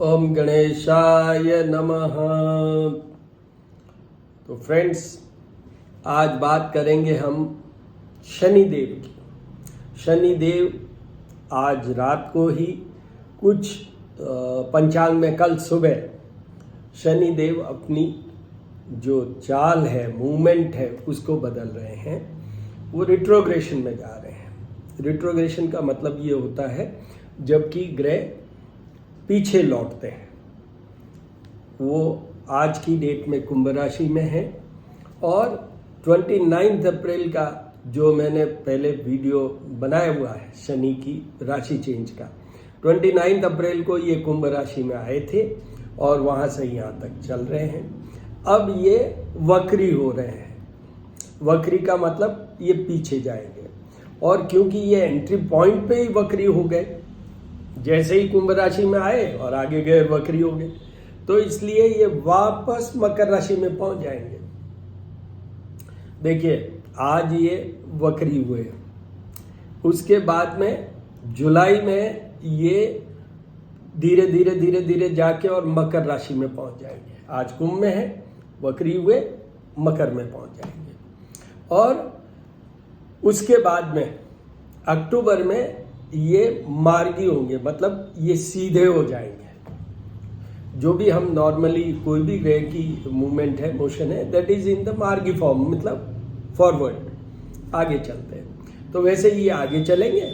ओम गणेशाय नमः। तो फ्रेंड्स, आज बात करेंगे हम शनिदेव की। शनिदेव आज रात को ही कुछ पंचांग में कल सुबह शनिदेव अपनी जो चाल है, मूवमेंट है, उसको बदल रहे हैं। वो रिट्रोग्रेशन में जा रहे हैं। रिट्रोग्रेशन का मतलब ये होता है जबकि ग्रह पीछे लौटते हैं। वो आज की डेट में कुंभ राशि में है और 29 अप्रैल का जो मैंने पहले वीडियो बनाया हुआ है शनि की राशि चेंज का, 29 अप्रैल को ये कुंभ राशि में आए थे और वहाँ से यहाँ तक चल रहे हैं। अब ये वक्री हो रहे हैं। वक्री का मतलब ये पीछे जाएंगे और क्योंकि ये एंट्री पॉइंट पे ही वक्री हो गए, जैसे ही कुंभ राशि में आए और आगे गए वक्री हो गए, तो इसलिए ये वापस मकर राशि में पहुंच जाएंगे। देखिए, आज ये वक्री हुए, उसके बाद में जुलाई में ये धीरे धीरे जाके और मकर राशि में पहुंच जाएंगे। आज कुंभ में है, वक्री हुए मकर में पहुंच जाएंगे और उसके बाद में अक्टूबर में ये मार्गी होंगे, मतलब ये सीधे हो जाएंगे। जो भी हम नॉर्मली कोई भी ग्रह की मूवमेंट है, मोशन है, दैट इज इन द मार्गी फॉर्म, मतलब फॉरवर्ड, आगे चलते हैं। तो वैसे ये आगे चलेंगे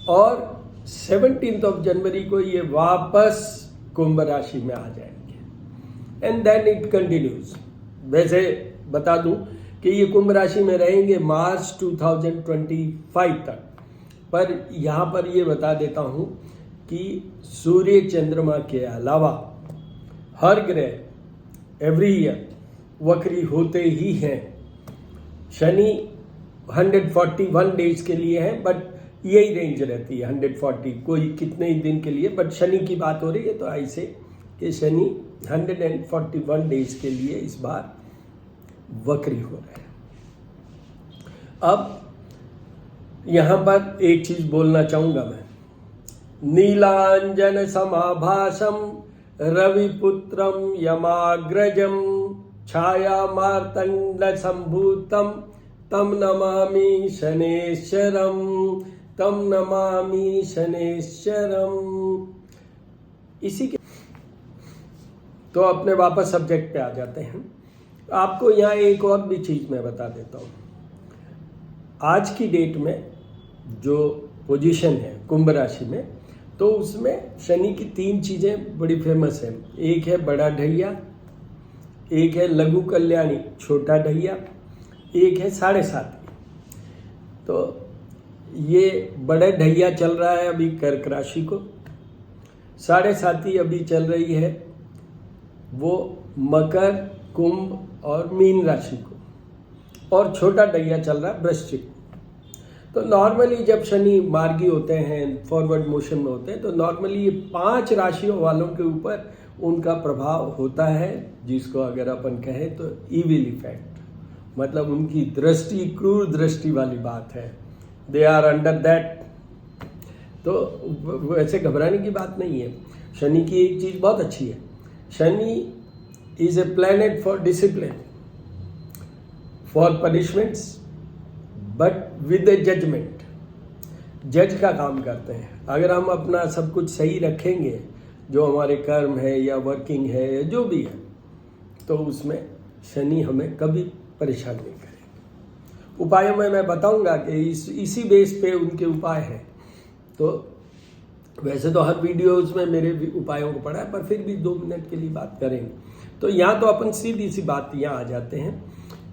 और 17 जनवरी को ये वापस कुंभ राशि में आ जाएंगे एंड देन इट कंटिन्यूज। वैसे बता दूं कि ये कुंभ राशि में रहेंगे मार्च 2025 तक, पर यहाँ पर ये बता देता हूँ कि सूर्य चंद्रमा के अलावा हर ग्रह एवरी ईयर वक्री होते ही हैं। शनि 141 डेज के लिए है, बट यही रेंज रहती है 140, कोई कितने ही दिन के लिए, बट शनि की बात हो रही है तो ऐसे कि शनि 141 डेज के लिए इस बार वक्री हो रहे हैं। अब यहां पर एक चीज बोलना चाहूंगा मैं। नीलांजन समाभासम रविपुत्रम यमाग्रजम छाया मार्तंड संभूतम तम नमामि शनेश्वरम, तम नमामि शनेश्वरम। इसी के तो अपने वापस सब्जेक्ट पे आ जाते हैं। आपको यहाँ एक और भी चीज मैं बता देता हूँ। आज की डेट में जो पोजीशन है कुंभ राशि में, तो उसमें शनि की 3 चीजें बड़ी फेमस है। एक है बड़ा ढैया, एक है लघु कल्याणी छोटा ढैया, एक है 7.5। तो ये बड़ा ढैया चल रहा है अभी कर्क राशि को, 7.5 अभी चल रही है वो मकर, कुंभ और मीन राशि को, और छोटा ढैया चल रहा है वृश्चिक। तो नॉर्मली जब शनि मार्गी होते हैं, फॉरवर्ड मोशन में होते हैं, तो नॉर्मली ये 5 राशियों वालों के ऊपर उनका प्रभाव होता है, जिसको अगर अपन कहें तो इविल इफेक्ट, मतलब उनकी दृष्टि, क्रूर दृष्टि वाली बात है। They are under that. तो वैसे घबराने की बात नहीं है। शनि की एक चीज बहुत अच्छी है, Shani is a planet for discipline, for punishments, but with a judgement. जज का काम करते हैं। अगर हम अपना सब कुछ सही रखेंगे, जो हमारे कर्म है या वर्किंग है या जो भी है, तो उसमें शनि हमें कभी परेशान नहीं करेंगे। उपायों में मैं बताऊंगा कि इसी बेस पे उनके उपाय हैं। तो वैसे तो हर वीडियोज में मेरे उपायों को पढ़ा है, पर फिर भी 2 मिनट के लिए बात करेंगे। तो यहाँ तो अपन सीधी सी बात यहाँ आ जाते हैं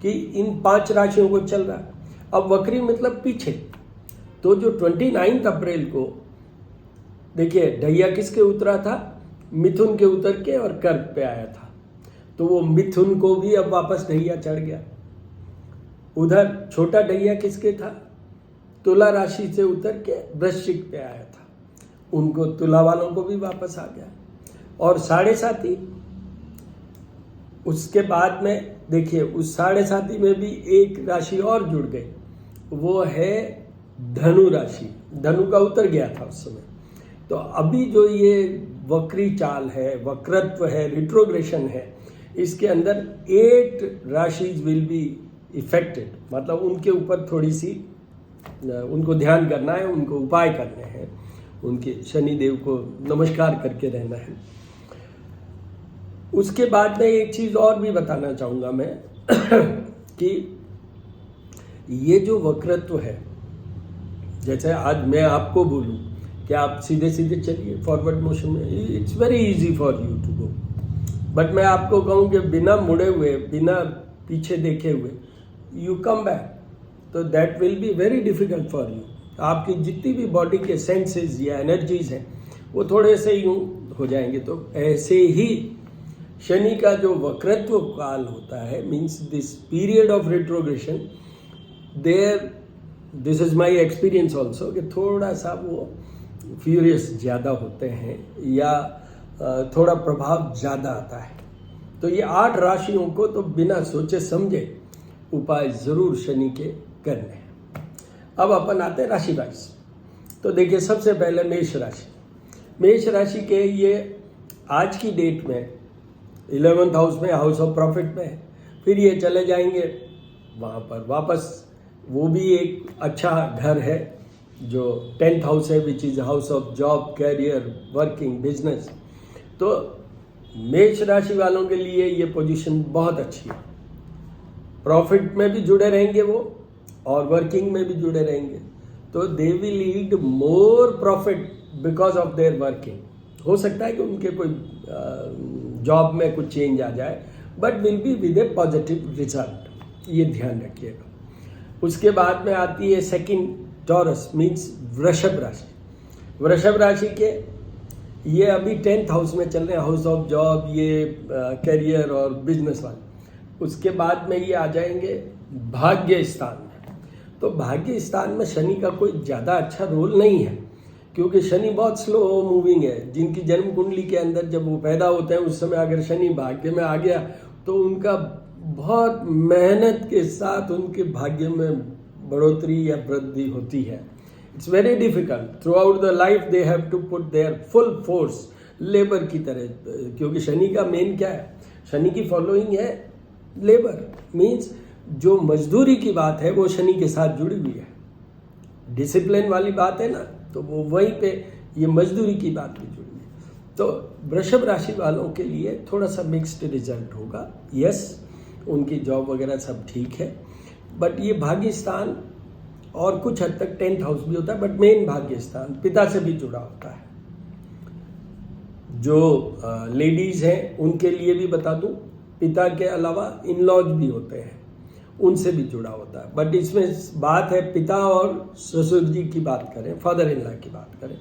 कि इन 5 राशियों को चल रहा है। अब वक्री मतलब पीछे। तो जो 29 अप्रैल को देखिए ढैया किसके उतरा था, मिथुन के उतर के और कर्क पे आया था। तो वो मिथुन को भी अब वापस ढैया चढ़ गया। उधर छोटा ढैया किसके था, तुला राशि से उतर के वृश्चिक पे आया था, उनको तुला वालों को भी वापस आ गया। और 7.5 उसके बाद में देखिए उस 7.5 में भी एक राशि और जुड़ गई, वो है धनु राशि। धनु का उतर गया था उस समय। तो अभी जो ये वक्री चाल है, वक्रत्व है, रिट्रोग्रेशन है, इसके अंदर 8 राशिज विल बी इफेक्टेड, मतलब उनके ऊपर थोड़ी सी उनको ध्यान करना है, उनको उपाय करने हैं, उनके शनिदेव को नमस्कार करके रहना है। उसके बाद में एक चीज़ और भी बताना चाहूँगा मैं कि ये जो वक्रत्व है, जैसे आज मैं आपको बोलूँ कि आप सीधे सीधे चलिए फॉरवर्ड मोशन में, it's very easy for you to go, but मैं आपको कहूँ कि बिना मुड़े हुए, बिना पीछे देखे हुए यू कम बैक, तो that will be very difficult for you. आपकी जितनी भी बॉडी के सेंसेस या एनर्जीज हैं वो थोड़े से यूँ हो जाएंगे। तो ऐसे ही शनि का जो वक्रत्व काल होता है, means this period of retrogression, there this is my experience also, कि थोड़ा सा वो फ्यूरियस ज़्यादा होते हैं या थोड़ा प्रभाव ज़्यादा आता है। तो ये 8 राशियों को तो बिना सोचे समझे उपाय ज़रूर शनि के करने हैं। अब अपन आते हैं राशि वाइज। तो देखिए, सबसे पहले मेष राशि। मेष राशि के ये आज की डेट में 11th हाउस में, हाउस ऑफ प्रॉफिट में है, फिर ये चले जाएंगे वहाँ पर वापस। वो भी एक अच्छा घर है जो 10th हाउस है, which is house of job, career, working, business. तो मेष राशि वालों के लिए ये पोजीशन बहुत अच्छी है। प्रॉफिट में भी जुड़े रहेंगे वो और वर्किंग में भी जुड़े रहेंगे, तो they will lead more profit because of their working. हो सकता है कि उनके कोई जॉब में कुछ चेंज आ जाए, but will be with A positive result, ये ध्यान रखिएगा। उसके बाद में आती है सेकंड टॉरस, मीन्स वृषभ राशि। वृषभ राशि के ये अभी 10th हाउस में चल रहे हैं, हाउस ऑफ जॉब, ये कैरियर और बिजनेस वाले। उसके बाद में ये आ जाएंगे भाग्य स्थान में। तो भाग्य स्थान में शनि का कोई ज़्यादा अच्छा रोल नहीं है, क्योंकि शनि बहुत स्लो मूविंग है। जिनकी जन्म कुंडली के अंदर जब वो पैदा होते हैं उस समय अगर शनि भाग्य में आ गया तो उनका बहुत मेहनत के साथ उनके भाग्य में बढ़ोतरी या वृद्धि होती है। It's very difficult throughout the life, they have to put their full force, labour की तरह, क्योंकि शनि का मेन क्या है, शनि की फॉलोइंग है लेबर, मीन्स जो मजदूरी की बात है वो शनि के साथ जुड़ी हुई है। डिसिप्लिन वाली बात है ना, तो वो वहीं पे ये मजदूरी की बात भी जुड़ी है। तो वृषभ राशि वालों के लिए थोड़ा सा मिक्स्ड रिजल्ट होगा। यस, उनकी जॉब वगैरह सब ठीक है, बट ये भाग्य स्थान और कुछ हद तक 10th हाउस भी होता है, बट मेन भाग्य स्थान पिता से भी जुड़ा होता है। जो लेडीज हैं उनके लिए भी बता दूं, पिता के अलावा इन लॉज भी होते हैं, उनसे भी जुड़ा होता है। बट इसमें बात है पिता और ससुर जी की बात करें, फादर इन लॉ की बात करें,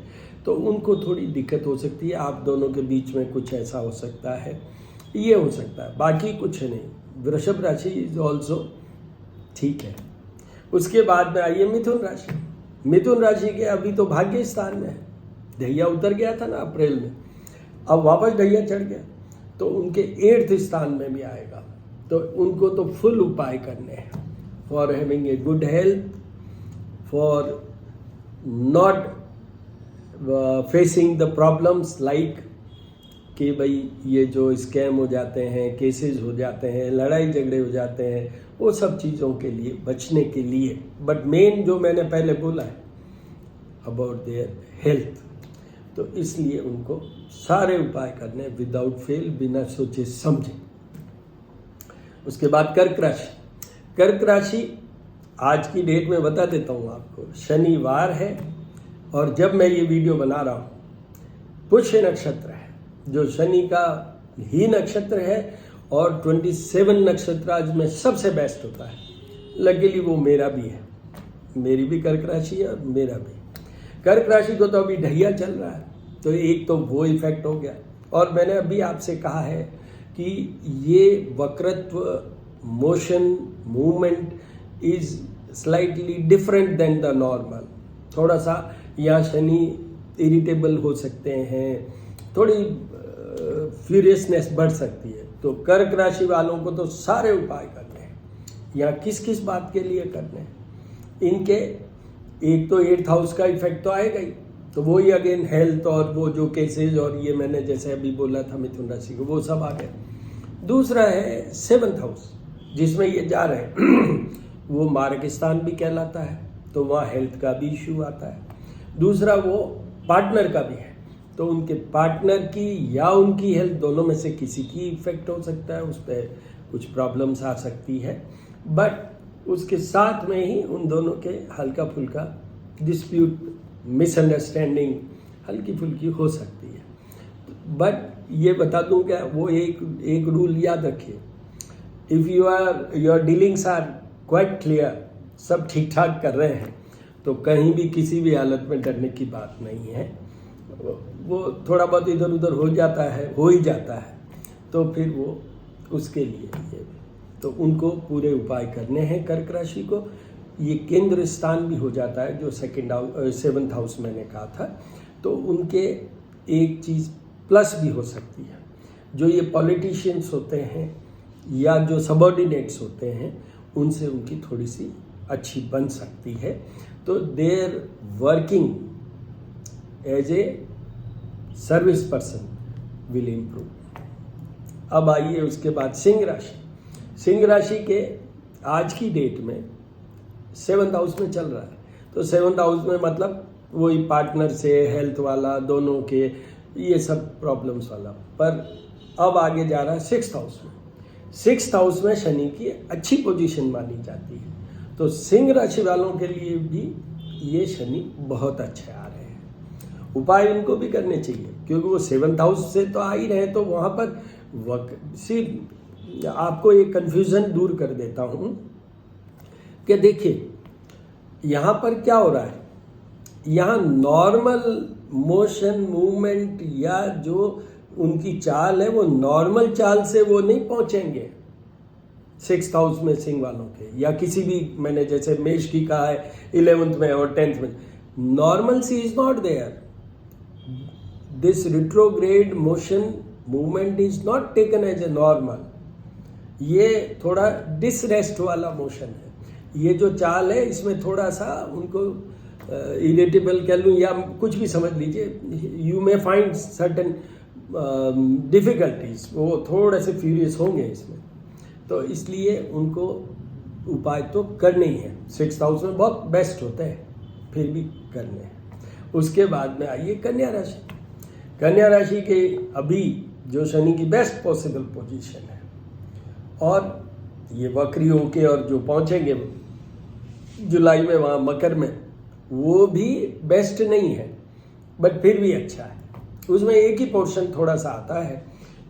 तो उनको थोड़ी दिक्कत हो सकती है। आप दोनों के बीच में कुछ ऐसा हो सकता है, ये हो सकता है, बाकी कुछ नहीं। वृषभ राशि इज ऑल्सो ठीक है। उसके बाद में आइए मिथुन राशि। मिथुन राशि के अभी तो भाग्य स्थान में है, ढैया उतर गया था ना अप्रैल में, अब वापस ढैया चढ़ गया, तो उनके 8th स्थान में भी आएगा। तो उनको तो फुल उपाय करने हैं for having a good health, for not facing the problems like कि भाई ये जो स्कैम हो जाते हैं, केसेस हो जाते हैं, लड़ाई झगड़े हो जाते हैं, वो सब चीज़ों के लिए बचने के लिए। बट मेन जो मैंने पहले बोला है अबाउट देयर हेल्थ, तो इसलिए उनको सारे उपाय करने विदाउट फेल, बिना सोचे समझे। उसके बाद कर्क राशि। कर्क राशि आज की डेट में बता देता हूँ आपको, शनिवार है और जब मैं ये वीडियो बना रहा हूँ पुष्य नक्षत्र है, जो शनि का ही नक्षत्र है और 27 नक्षत्र आज में सबसे बेस्ट होता है। लकीली वो मेरा भी है, मेरी भी कर्क राशि है और मेरा भी। कर्क राशि को तो अभी ढैया चल रहा है, तो एक तो वो इफेक्ट हो गया। और मैंने अभी आपसे कहा है कि ये वक्रत्व motion movement is slightly different than the normal. थोड़ा सा यहाँ शनि इरिटेबल हो सकते हैं, थोड़ी फ्यूरियसनेस बढ़ सकती है। तो कर्क राशि वालों को तो सारे उपाय करने हैं। यहाँ किस किस बात के लिए करने हैं इनके, एक तो 8th हाउस का इफेक्ट तो आएगा ही, तो वही अगेन हेल्थ और वो जो केसेज और ये मैंने जैसे अभी बोला था मिथुन राशि को, वो सब आ गए। दूसरा है 7th हाउस जिसमें ये जा रहे हैं वो मार्ग स्थान भी कहलाता है, तो वहाँ हेल्थ का भी इश्यू आता है। दूसरा वो पार्टनर का भी है, तो उनके पार्टनर की या उनकी हेल्थ दोनों में से किसी की इफेक्ट हो सकता है, उस पर कुछ प्रॉब्लम्स आ सकती है। बट उसके साथ में ही उन दोनों के हल्का फुल्का डिस्प्यूट, मिसअंडरस्टैंडिंग हल्की फुल्की हो सकती है। बट ये बता दूं क्या, वो एक रूल याद रखिए, if your dealings are quite clear, सब ठीक ठाक कर रहे हैं, तो कहीं भी किसी भी हालत में डरने की बात नहीं है। वो थोड़ा बहुत इधर उधर हो जाता है, हो ही जाता है, तो फिर वो उसके लिए ये, तो उनको पूरे उपाय करने हैं। कर्क राशि को ये केंद्र स्थान भी हो जाता है, जो 7th हाउस मैंने कहा था, तो उनके एक चीज़ प्लस भी हो सकती है, जो ये पॉलिटिशियंस होते हैं या जो सबऑर्डिनेट्स होते हैं, उनसे उनकी थोड़ी सी अच्छी बन सकती है। तो their working as a service person will improve. अब आइए उसके बाद सिंह राशि। सिंह राशि के आज की डेट में 7th हाउस में चल रहा है, तो 7th हाउस में मतलब वही पार्टनर से, हेल्थ वाला, दोनों के ये सब प्रॉब्लम्स वाला। पर अब आगे जा रहा है 6th हाउस में। 6th हाउस में शनि की अच्छी पोजीशन मानी जाती है, तो सिंह राशि वालों के लिए भी ये शनि बहुत अच्छे आ रहे हैं। उपाय उनको भी करने चाहिए, क्योंकि वो 7th हाउस से तो आ ही रहे, तो वहाँ पर सिर्फ आपको एक कन्फ्यूज़न दूर कर देता हूँ कि देखिए यहाँ पर क्या हो रहा है, यहाँ नॉर्मल मोशन, मूवमेंट या जो उनकी चाल है, वो नॉर्मल चाल से वो नहीं पहुँचेंगे 6th हाउस में सिंह वालों के, या किसी भी, मैंने जैसे मेष की कहा है 11th में और 10th में, normal see is not there. This retrograde motion movement is not taken as a normal. ये थोड़ा डिसरेस्ट वाला मोशन है। ये जो चाल है इसमें थोड़ा सा उनको इरिटेबल कह लूँ या कुछ भी समझ लीजिए, you may find certain difficulties, वो थोड़े से फ्यूरियस होंगे इसमें, तो इसलिए उनको उपाय तो करने ही है। 6th हाउस में बहुत बेस्ट होते हैं, फिर भी करने हैं। उसके बाद में आइए कन्या राशि। कन्या राशि के अभी जो शनि की बेस्ट पॉसिबल पोजीशन है, और ये वक्री होके और जो पहुंचेंगे जुलाई में वहाँ मकर में, वो भी बेस्ट नहीं है, बट फिर भी अच्छा है। उसमें एक ही पोर्शन थोड़ा सा आता है,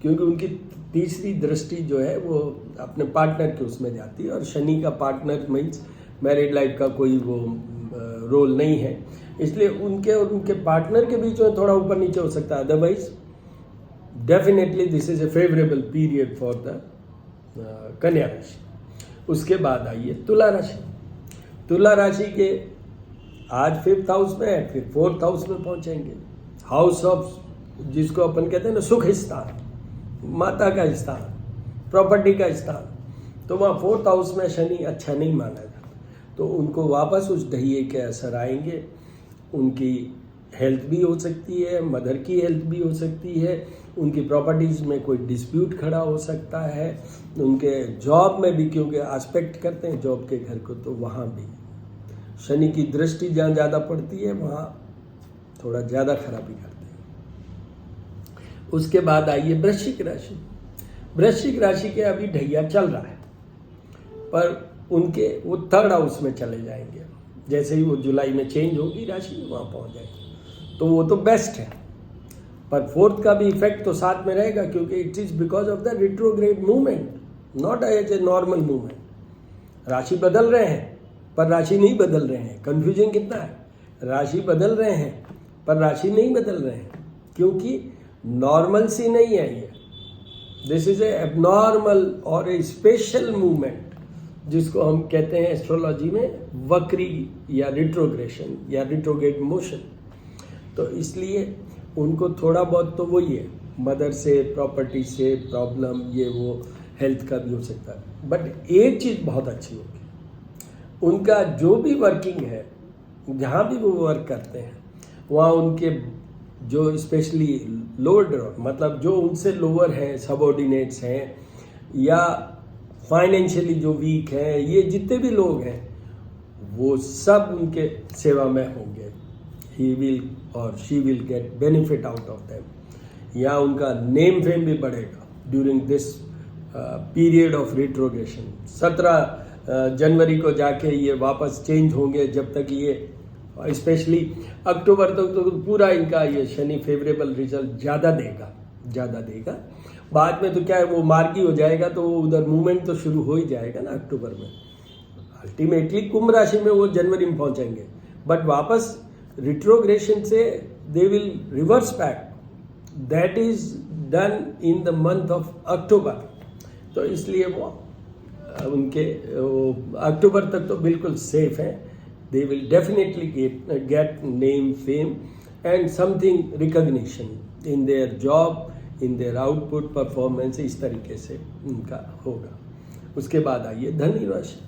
क्योंकि उनकी तीसरी दृष्टि जो है वो अपने पार्टनर के उसमें जाती है, और शनि का पार्टनर मीन्स मैरिड लाइफ का कोई वो रोल नहीं है, इसलिए उनके और उनके पार्टनर के बीच में थोड़ा ऊपर नीचे हो सकता है। Otherwise definitely this is a favourable period for the कन्या राशि। उसके बाद आइए तुला राशि। तुला राशि के आज 5th हाउस में है, फिर 4th हाउस में पहुंचेंगे। हाउस ऑफ, जिसको अपन कहते हैं ना सुख स्थान, माता का स्थान, प्रॉपर्टी का स्थान, तो वहाँ 4th हाउस में शनि अच्छा नहीं माना जाता, तो उनको वापस उस ढहिए के असर आएंगे। उनकी हेल्थ भी हो सकती है, मदर की हेल्थ भी हो सकती है, उनकी प्रॉपर्टीज़ में कोई डिस्प्यूट खड़ा हो सकता है, उनके जॉब में भी, क्योंकि एस्पेक्ट करते हैं जॉब के घर को, तो वहाँ भी शनि की दृष्टि जहाँ ज़्यादा पड़ती है वहाँ थोड़ा ज़्यादा खराबी करते हैं। उसके बाद आइए वृश्चिक राशि। वृश्चिक राशि के अभी ढैया चल रहा है, पर उनके वो 3rd हाउस में चले जाएंगे। जैसे ही वो जुलाई में चेंज होगी राशि, वहाँ पहुँच जाएंगे, तो वो तो बेस्ट है। पर 4th का भी इफेक्ट तो साथ में रहेगा, क्योंकि it is because of the retrograde movement, not as a normal movement. राशि बदल रहे हैं पर राशि नहीं बदल रहे हैं। कन्फ्यूजन कितना है, राशि बदल रहे हैं पर राशि नहीं बदल रहे हैं, क्योंकि नॉर्मल सी नहीं है ये। दिस इज ए एबनॉर्मल और ए स्पेशल मूवमेंट, जिसको हम कहते हैं एस्ट्रोलॉजी में वक्री या रिट्रोग्रेशन या रिट्रोग्रेड मोशन। तो इसलिए उनको थोड़ा बहुत तो वही है, मदर से, प्रॉपर्टी से प्रॉब्लम, ये वो हेल्थ का भी हो सकता है। बट एक चीज़ बहुत अच्छी होगी, उनका जो भी वर्किंग है, जहाँ भी वो वर्क करते हैं, वहाँ उनके जो स्पेशली लोअर मतलब जो उनसे लोअर हैं, सबऑर्डिनेट्स हैं या फाइनेंशियली जो वीक हैं, ये जितने भी लोग हैं वो सब उनके सेवा में होंगे। ही विल और she will get benefit out of them. या उनका नेम फेम भी बढ़ेगा ड्यूरिंग दिस पीरियड ऑफ रिट्रोग्रेशन। 17 जनवरी को जाके ये वापस चेंज होंगे। जब तक ये स्पेशली अक्टूबर तक तो पूरा इनका ये शनि फेवरेबल रिजल्ट ज़्यादा देगा। बाद में तो क्या है, वो मार्गी हो जाएगा तो उधर मूवमेंट तो शुरू हो ही जाएगा ना अक्टूबर में। अल्टीमेटली कुंभ राशि में वो जनवरी में पहुंचेंगे, बट वापस रिट्रोग्रेशन से they will reverse back. That is done in the month of October. तो इसलिए वो उनके अक्टूबर तक तो बिल्कुल सेफ है। They will definitely get name fame and something recognition in their job, in their output performance. इस तरीके से उनका होगा। उसके बाद आइए धनु राशि।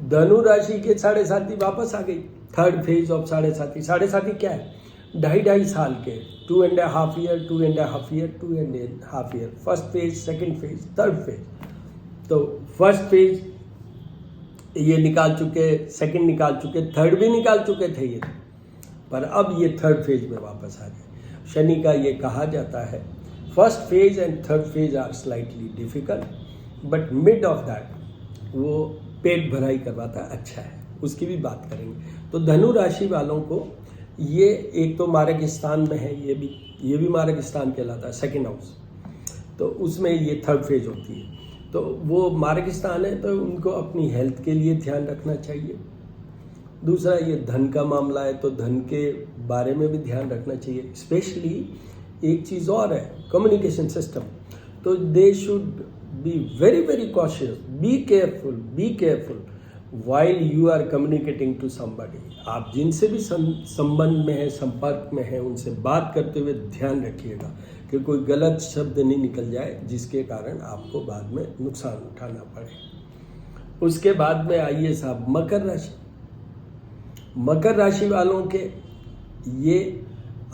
धनु राशि के 7.5 वापस आ गई। Third phase of 7.5। 7.5 क्या है? 2.5 साल के, 2.5 year, 2.5 year, 2.5 year. First phase, second phase, third phase. तो फर्स्ट फेज ये निकाल चुके, सेकंड निकाल चुके, थर्ड भी निकाल चुके थे ये, पर अब ये थर्ड फेज में वापस आ गए। शनि का ये कहा जाता है first phase and third phase are slightly difficult, but mid of that वो पेट भराई करवाता है, अच्छा है। उसकी भी बात करेंगे। तो धनु राशि वालों को ये एक तो मारक स्थान में है, ये भी मारक स्थान कहलाता है, सेकंड हाउस। तो उसमें ये थर्ड फेज होती है। तो वो मारक स्थान है, तो उनको अपनी हेल्थ के लिए ध्यान रखना चाहिए। दूसरा ये धन का मामला है, तो धन के बारे में भी ध्यान रखना चाहिए। स्पेशली एक चीज़ और है, कम्युनिकेशन सिस्टम। तो they should be very very cautious, be careful while you are communicating to somebody। आप जिनसे भी संबंध में है, संपर्क में है, उनसे बात करते हुए ध्यान रखिएगा कि कोई गलत शब्द नहीं निकल जाए जिसके कारण आपको बाद में नुकसान उठाना पड़े। उसके बाद में आइए साहब मकर राशि। मकर राशि वालों के ये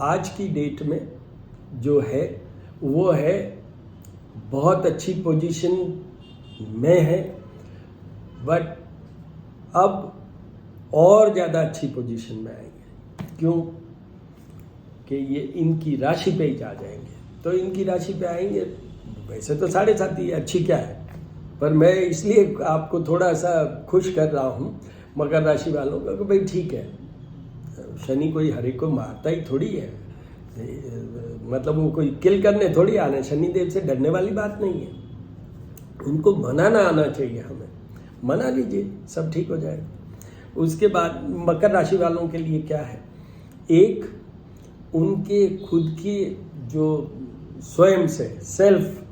आज की डेट में जो है वो है बहुत अच्छी पोजीशन में है, बट अब और ज़्यादा अच्छी पोजीशन में आएंगे। क्यों? कि ये इनकी राशि पे ही आ जाएंगे। तो इनकी राशि पे आएंगे, वैसे तो 7.5 अच्छी क्या है, पर मैं इसलिए आपको थोड़ा सा खुश कर रहा हूँ मकर राशि वालों को कि भाई ठीक है, शनि कोई हर एक को मारता ही थोड़ी है, मतलब वो कोई किल करने थोड़ी आना है। शनिदेव से डरने वाली बात नहीं है। उनको मनाना आना चाहिए, हमें मना लीजिए, सब ठीक हो जाएगा। उसके बाद मकर राशि वालों के लिए क्या है, एक उनके खुद की जो स्वयं से सेल्फ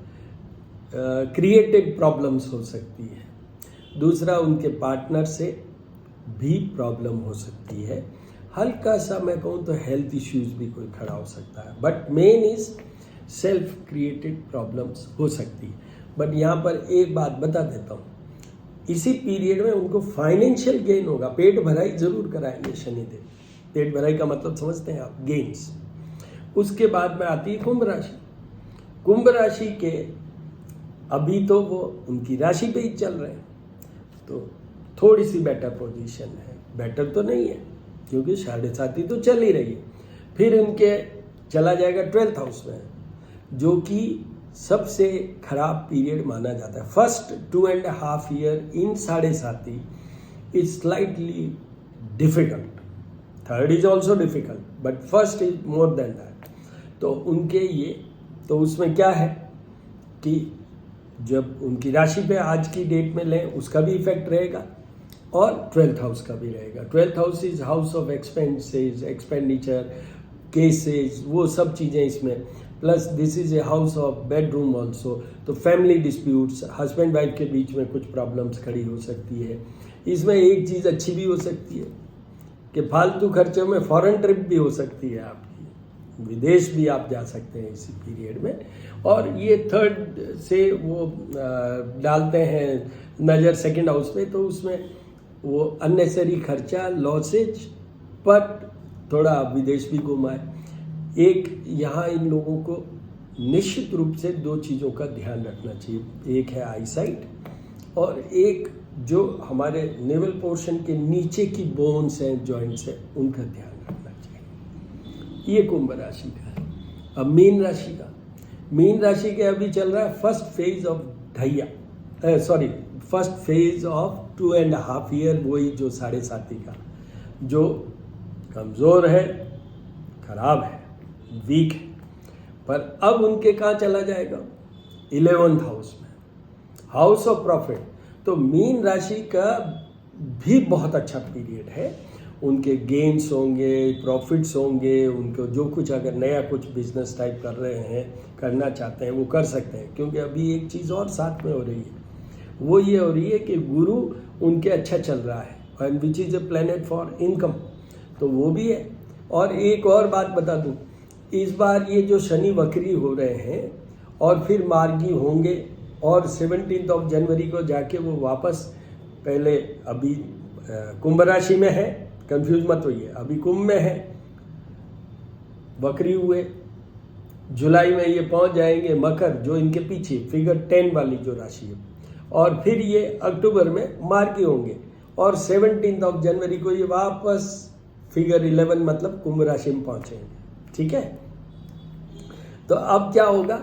क्रिएटेड प्रॉब्लम्स हो सकती है। दूसरा उनके पार्टनर से भी प्रॉब्लम हो सकती है। हल्का सा मैं कहूँ तो हेल्थ इश्यूज भी कोई खड़ा हो सकता है, but main is self created problems हो सकती है। बट यहाँ पर एक बात बता देता हूँ, इसी पीरियड में उनको फाइनेंशियल गेन होगा। पेट भराई जरूर कराएंगे शनिदेव। पेट भराई का मतलब समझते हैं आप, गेन्स। उसके बाद में आती है कुंभ राशि। कुंभ राशि के अभी तो वो उनकी राशि पे ही चल रहे हैं, तो थोड़ी सी बेटर पोजीशन है। बेटर तो नहीं है क्योंकि 7.5 तो चल ही रही है। फिर इनके चला जाएगा 12th हाउस में, जो कि सबसे खराब पीरियड माना जाता है। First 2.5 year in 7.5 is slightly difficult, third is also difficult, but first is more than that. तो उनके ये, तो उसमें क्या है कि जब उनकी राशि पे आज की डेट में लें, उसका भी इफेक्ट रहेगा और 12th हाउस का भी रहेगा। 12th house is house of expenses, expenditure, cases, वो सब चीज़ें इसमें। Plus this is a house of bedroom also. तो फैमिली डिस्प्यूट्स, हस्बैंड वाइफ के बीच में कुछ प्रॉब्लम्स खड़ी हो सकती है। इसमें एक चीज़ अच्छी भी हो सकती है कि फालतू खर्चों में फॉरेन ट्रिप भी हो सकती है आपकी, विदेश भी आप जा सकते हैं इसी पीरियड में। और ये थर्ड से वो डालते हैं नज़र सेकंड हाउस पे, तो उसमें वो अननेसेसरी खर्चा, लॉसेज, बट थोड़ा विदेश भी घुमाए। एक यहाँ इन लोगों को निश्चित रूप से 2 चीज़ों का ध्यान रखना चाहिए, एक है आईसाइट और एक जो हमारे नेवल पोर्शन के नीचे की बोन्स हैं, जॉइंट्स हैं, उनका ध्यान रखना चाहिए। ये कुंभ राशि का है। अब मीन राशि के अभी चल रहा है first phase of first phase of 2.5 year, वही जो 7.5 का, जो कमज़ोर है, खराब है, वीक है। पर अब उनके कहाँ चला जाएगा? 11th हाउस में, हाउस ऑफ प्रॉफिट। तो मीन राशि का भी बहुत अच्छा पीरियड है। उनके गेन्स होंगे, प्रॉफिट्स होंगे, उनको जो कुछ अगर नया कुछ बिजनेस टाइप कर रहे हैं, करना चाहते हैं, वो कर सकते हैं। क्योंकि अभी एक चीज़ और साथ में हो रही है, वो ये हो रही है कि गुरु उनके अच्छा चल रहा है, and which is a planet for income, तो वो भी है। और एक और बात बता दूं, इस बार ये जो शनि वक्री हो रहे हैं और फिर मार्गी होंगे, और 17 जनवरी को जाके वो वापस, पहले अभी कुंभ राशि में है, कंफ्यूज मत होइए, अभी कुंभ में है, वक्री हुए, जुलाई में ये पहुंच जाएंगे मकर, जो इनके पीछे फिगर 10 वाली जो राशि है, और फिर ये अक्टूबर में मार्गी होंगे, और 17 जनवरी को ये वापस फिगर 11 मतलब कुंभ राशि में पहुंचेंगे। ठीक है, तो अब क्या होगा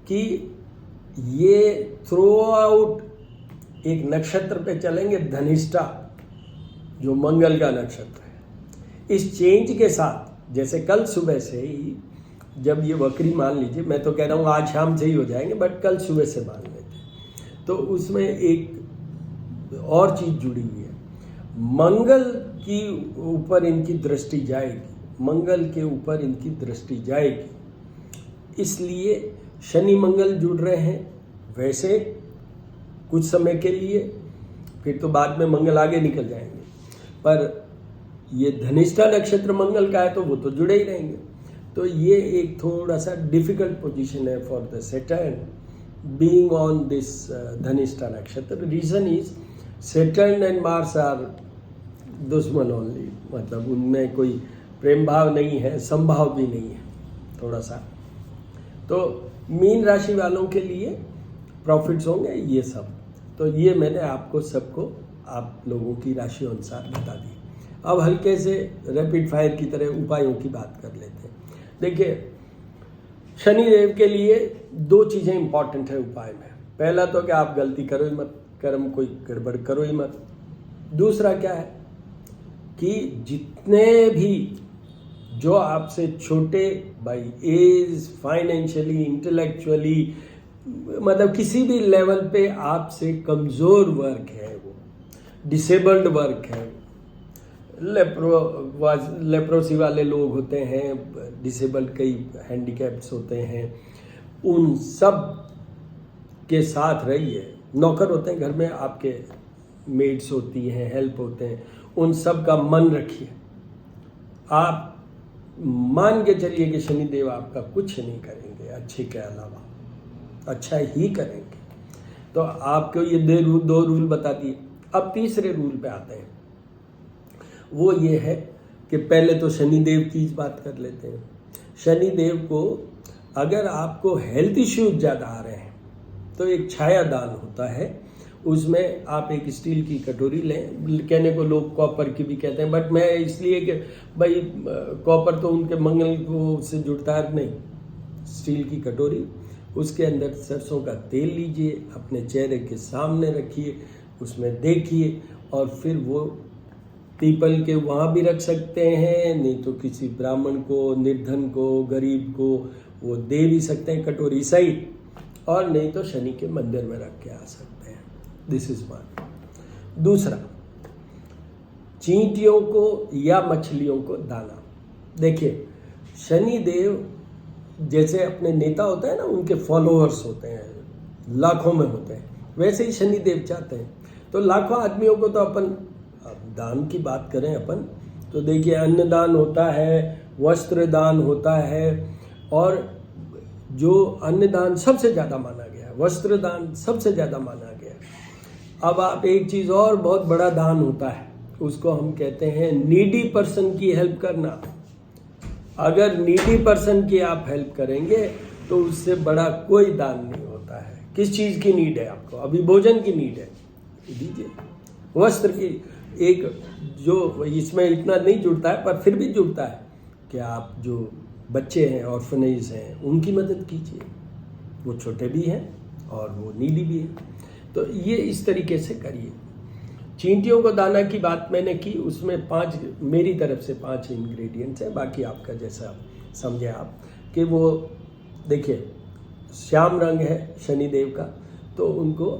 कि ये थ्रू आउट एक नक्षत्र पे चलेंगे, धनिष्ठा, जो मंगल का नक्षत्र है। इस चेंज के साथ, जैसे कल सुबह से ही जब ये वक्री, मान लीजिए, मैं तो कह रहा हूँ आज शाम से ही हो जाएंगे, बट कल सुबह से मान लेते हैं, तो उसमें एक और चीज जुड़ी हुई है। मंगल की ऊपर इनकी दृष्टि जाएगी, मंगल के ऊपर इनकी दृष्टि जाएगी, इसलिए शनि मंगल जुड़ रहे हैं वैसे कुछ समय के लिए, फिर तो बाद में मंगल आगे निकल जाएंगे। पर ये धनिष्ठा नक्षत्र मंगल का है तो वो तो जुड़े ही रहेंगे। तो ये एक थोड़ा सा डिफिकल्ट पोजीशन है for the Saturn being on this Dhanishtha nakshatra. Reason is Saturn and Mars are dushman only, मतलब उनमें कोई प्रेम भाव नहीं है, संभाव भी नहीं है थोड़ा सा। तो मीन राशि वालों के लिए प्रॉफिट्स होंगे ये सब। तो ये मैंने आपको सबको आप लोगों की राशि अनुसार बता दी। अब हल्के से रैपिड फायर की तरह उपायों की बात कर लेते हैं। देखिए, शनिदेव के लिए 2 चीज़ें इंपॉर्टेंट है उपाय में। पहला तो कि आप गलती करो ही मत, कर्म कोई गड़बड़ करो ही मत। दूसरा क्या है कि जितने भी जो आपसे छोटे बाई एज, फाइनेंशियली, इंटेलेक्चुअली, मतलब किसी भी लेवल पे आपसे कमज़ोर वर्ग है, वो डिसेबल्ड वर्ग है, लेप्रोसी वाले लोग होते हैं, डिसेबल्ड कई हैंडीकैप्स होते हैं, उन सब के साथ रहिए। नौकर होते हैं घर में आपके, मेड्स होती हैं, हेल्प होते हैं, उन सब का मन रखिए। आप मान के चलिए कि शनिदेव आपका कुछ नहीं करेंगे, अच्छे के अलावा अच्छा ही करेंगे। तो आपको ये 2 रूल बता दिए। अब तीसरे रूल पे आते हैं, वो ये है कि पहले तो शनिदेव की बात कर लेते हैं। शनिदेव को अगर आपको हेल्थ इश्यूज ज़्यादा आ रहे हैं तो एक छाया दान होता है, उसमें आप एक स्टील की कटोरी लें। कहने को लोग कॉपर की भी कहते हैं, बट मैं इसलिए कि भाई कॉपर तो उनके मंगल को से जुड़ता है नहीं। स्टील की कटोरी, उसके अंदर सरसों का तेल लीजिए, अपने चेहरे के सामने रखिए, उसमें देखिए, और फिर वो पीपल के वहाँ भी रख सकते हैं, नहीं तो किसी ब्राह्मण को, निर्धन को, गरीब को वो दे भी सकते हैं कटोरी सहित, और नहीं तो शनि के मंदिर में रख के आ सकते हैं। This is one. दूसरा, चींटियों को या मछलियों को दाना। देखिए, शनि देव जैसे अपने नेता होते हैं ना, उनके फॉलोअर्स होते हैं, लाखों में होते हैं, वैसे ही शनि देव चाहते हैं। तो लाखों आदमियों को तो अपन, दान की बात करें अपन, तो देखिए अन्नदान होता है, वस्त्र दान होता है, और जो अन्नदान सबसे ज़्यादा माना गया है, वस्त्र दान सबसे ज़्यादा माना गया है। अब आप एक चीज़ और, बहुत बड़ा दान होता है, उसको हम कहते हैं नीडी पर्सन की हेल्प करना। अगर नीडी पर्सन की आप हेल्प करेंगे तो उससे बड़ा कोई दान नहीं होता है। किस चीज़ की नीड है आपको? अभी भोजन की नीड है, दीजिए। वस्त्र की, एक जो इसमें इतना नहीं जुड़ता है पर फिर भी जुड़ता है कि आप जो बच्चे हैं, ऑर्फनेज हैं, उनकी मदद कीजिए। वो छोटे भी हैं और वो नीडी भी हैं। तो ये इस तरीके से करिए। चींटियों को दाना की बात मैंने की, उसमें 5 मेरी तरफ से 5 इंग्रेडिएंट्स हैं। बाकी आपका जैसा समझे आप कि वो देखिए, श्याम रंग है शनिदेव का, तो उनको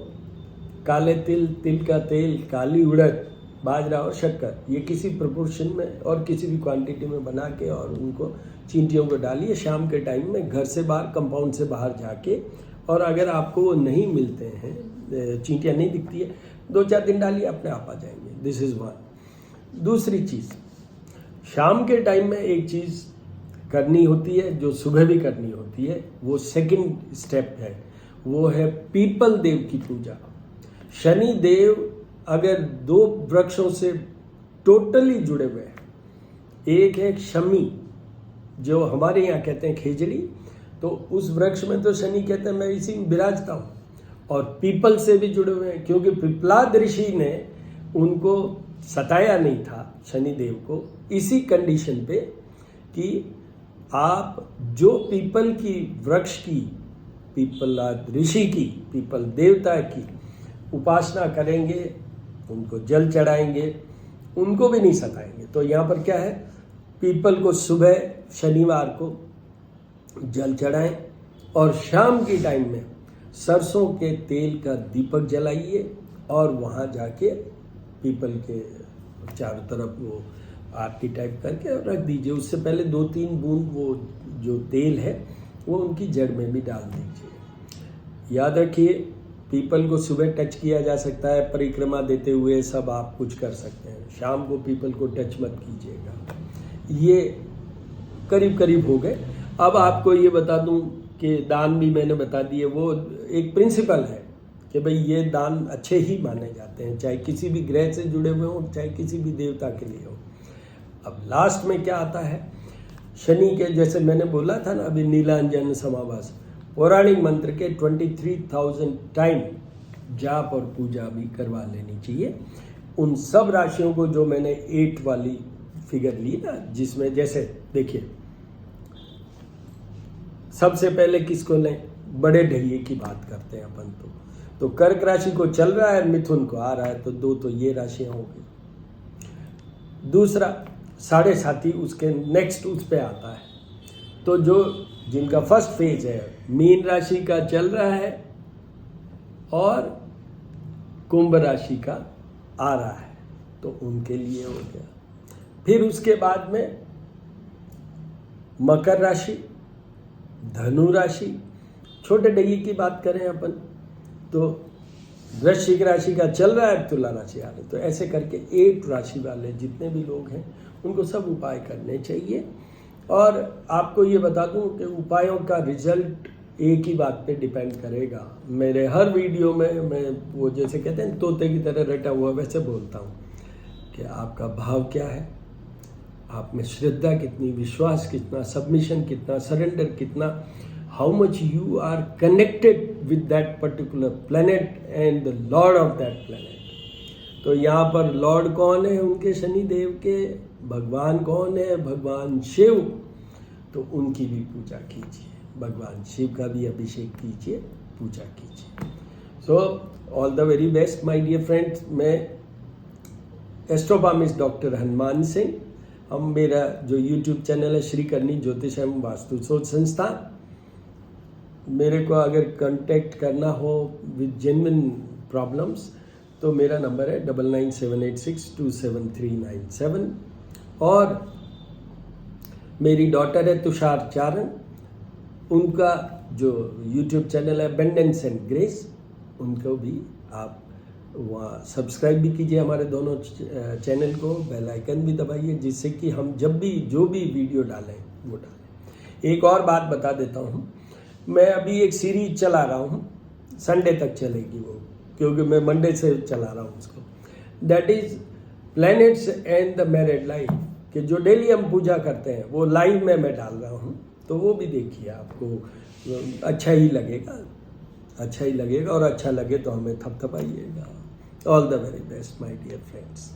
काले तिल, तिल का तेल, काली उड़द, बाजरा और शक्कर, ये किसी प्रोपोर्शन में और किसी भी क्वांटिटी में बना के और उनको चींटियों को डालिए शाम के टाइम में, घर से बाहर, कंपाउंड से बाहर जाके। और अगर आपको वो नहीं मिलते हैं, चींटियाँ नहीं दिखती है, 2-4 दिन डालिए, अपने आप आ जाएंगे। This is one. दूसरी चीज़, शाम के टाइम में एक चीज़ करनी होती है जो सुबह भी करनी होती है, वो सेकंड स्टेप है, वो है पीपल देव की पूजा। शनि देव अगर 2 वृक्षों से टोटली जुड़े हुए हैं, एक है शमी, जो हमारे यहाँ कहते हैं खेजड़ी, तो उस वृक्ष में तो शनि कहते हैं मैं इसी में विराजता हूँ। और पीपल से भी जुड़े हुए हैं, क्योंकि पिपलाद ऋषि ने उनको सताया नहीं था शनिदेव को, इसी कंडीशन पे कि आप जो पीपल की वृक्ष की, पिपलाद ऋषि की, पीपल देवता की उपासना करेंगे, उनको जल चढ़ाएंगे, उनको भी नहीं सताएंगे। तो यहाँ पर क्या है, पीपल को सुबह शनिवार को जल चढ़ाएं और शाम के टाइम में सरसों के तेल का दीपक जलाइए और वहाँ जाके पीपल के चारों तरफ वो आरती टाइप करके रख दीजिए। उससे पहले 2-3 बूंद वो जो तेल है वो उनकी जड़ में भी डाल दीजिए। याद रखिए, पीपल को सुबह टच किया जा सकता है, परिक्रमा देते हुए सब आप कुछ कर सकते हैं। शाम को पीपल को टच मत कीजिएगा। ये करीब करीब हो गए। अब आपको ये बता दूं कि दान भी मैंने बता दिए। वो एक प्रिंसिपल है कि भाई ये दान अच्छे ही माने जाते हैं, चाहे किसी भी ग्रह से जुड़े हुए हों, चाहे किसी भी देवता के लिए हो। अब लास्ट में क्या आता है, शनि के, जैसे मैंने बोला था ना अभी, नीलांजन समावास, पौराणिक मंत्र के 23,000 टाइम जाप और पूजा भी करवा लेनी चाहिए। उन सब राशियों को जो मैंने 8 वाली फिगर ली ना, जिसमें जैसे देखिए, सबसे पहले किसको लें, बड़े ढैये की बात करते हैं अपन। तो कर्क राशि को चल रहा है, मिथुन को आ रहा है, तो 2 तो ये राशियां हो गई। दूसरा साढ़े साथी, उसके नेक्स्ट उस पे आता है। तो जो जिनका फर्स्ट फेज है, मीन राशि का चल रहा है और कुंभ राशि का आ रहा है, तो उनके लिए हो गया। फिर उसके बाद में मकर राशि, धनु राशि, छोटे ढैये की बात करें अपन तो वृश्चिक राशि का चल रहा है, तुला राशि आ रही। तो ऐसे करके 8 राशि वाले जितने भी लोग हैं उनको सब उपाय करने चाहिए। और आपको ये बता दूं कि उपायों का रिजल्ट एक ही बात पे डिपेंड करेगा। मेरे हर वीडियो में मैं वो जैसे कहते हैं तोते की तरह रटा हुआ वैसे बोलता हूँ कि आपका भाव क्या है, आप में श्रद्धा कितनी, विश्वास कितना, सबमिशन कितना, सरेंडर कितना, how much you are connected with that particular planet and the lord of that planet. तो यहाँ पर लॉर्ड कौन है उनके, शनि देव के, भगवान कौन है, भगवान शिव। तो उनकी भी पूजा कीजिए, भगवान शिव का भी अभिषेक कीजिए, पूजा कीजिए। So all the very best my dear friends. मैं एस्ट्रोफार्मिस्ट डॉक्टर हनुमान सिंह, हम मेरा जो यूट्यूब चैनल है श्री करनी ज्योतिष एवं वास्तु शोध संस्थान। मेरे को अगर कांटेक्ट करना हो विद जेन्युइन प्रॉब्लम्स तो मेरा नंबर है 9978627397। और मेरी डॉटर है तुषार चारण, उनका जो यूट्यूब चैनल है बेंडेंस एंड ग्रेस, उनको भी आप वहाँ सब्सक्राइब भी कीजिए हमारे दोनों चैनल को, बेल आइकन भी दबाइए, जिससे कि हम जब भी जो भी वीडियो डालें वो डालें। एक और बात बता देता हूँ, मैं अभी एक सीरीज चला रहा हूँ, संडे तक चलेगी वो, क्योंकि मैं मंडे से चला रहा हूँ उसको। That is planets and the married life, कि जो डेली हम पूजा करते हैं वो लाइव में मैं डाल रहा हूँ, तो वो भी देखिए, आपको अच्छा ही लगेगा, अच्छा ही लगेगा। और अच्छा लगे तो हमें थपथपाइएगा। All the very best my dear friends.